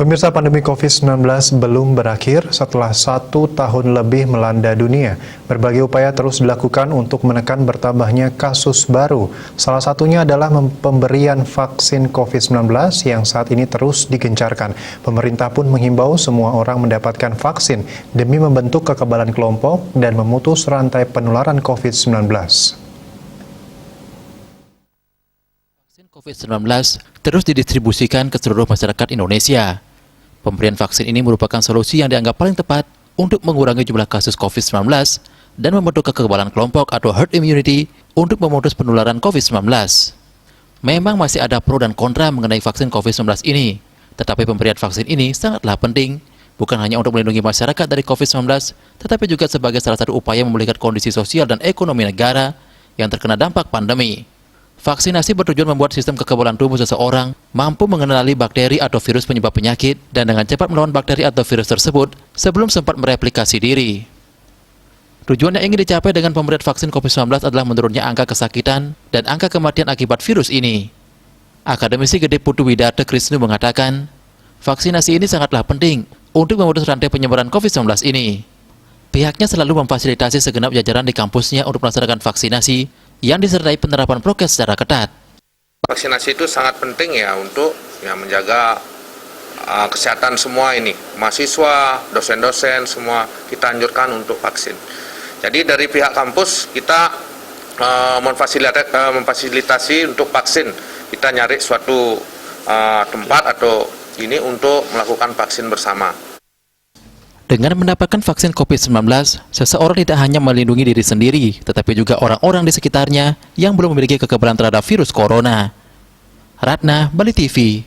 Pemirsa, pandemi COVID-19 belum berakhir setelah 1 tahun lebih melanda dunia. Berbagai upaya terus dilakukan untuk menekan bertambahnya kasus baru. Salah satunya adalah pemberian vaksin COVID-19 yang saat ini terus digencarkan. Pemerintah pun menghimbau semua orang mendapatkan vaksin demi membentuk kekebalan kelompok dan memutus rantai penularan COVID-19. COVID-19 terus didistribusikan ke seluruh masyarakat Indonesia. Pemberian vaksin ini merupakan solusi yang dianggap paling tepat untuk mengurangi jumlah kasus COVID-19 dan membentuk kekebalan kelompok atau herd immunity untuk memutus penularan COVID-19. Memang masih ada pro dan kontra mengenai vaksin COVID-19 ini, tetapi pemberian vaksin ini sangatlah penting, bukan hanya untuk melindungi masyarakat dari COVID-19, tetapi juga sebagai salah satu upaya memulihkan kondisi sosial dan ekonomi negara yang terkena dampak pandemi. Vaksinasi bertujuan membuat sistem kekebalan tubuh seseorang mampu mengenali bakteri atau virus penyebab penyakit dan dengan cepat melawan bakteri atau virus tersebut sebelum sempat mereplikasi diri. Tujuan yang ingin dicapai dengan pemberian vaksin COVID-19 adalah menurunnya angka kesakitan dan angka kematian akibat virus ini. Akademisi Gede Putu Widarto Krisnu mengatakan, vaksinasi ini sangatlah penting untuk memutus rantai penyebaran COVID-19 ini. Pihaknya selalu memfasilitasi segenap jajaran di kampusnya untuk melaksanakan vaksinasi yang disertai penerapan prokes secara ketat. Vaksinasi itu sangat penting ya untuk menjaga kesehatan semua ini. Mahasiswa, dosen-dosen, semua kita anjurkan untuk vaksin. Jadi dari pihak kampus kita memfasilitasi untuk vaksin. Kita nyari suatu tempat atau ini untuk melakukan vaksin bersama. Dengan mendapatkan vaksin COVID-19, seseorang tidak hanya melindungi diri sendiri, tetapi juga orang-orang di sekitarnya yang belum memiliki kekebalan terhadap virus corona. Ratna, Bali TV.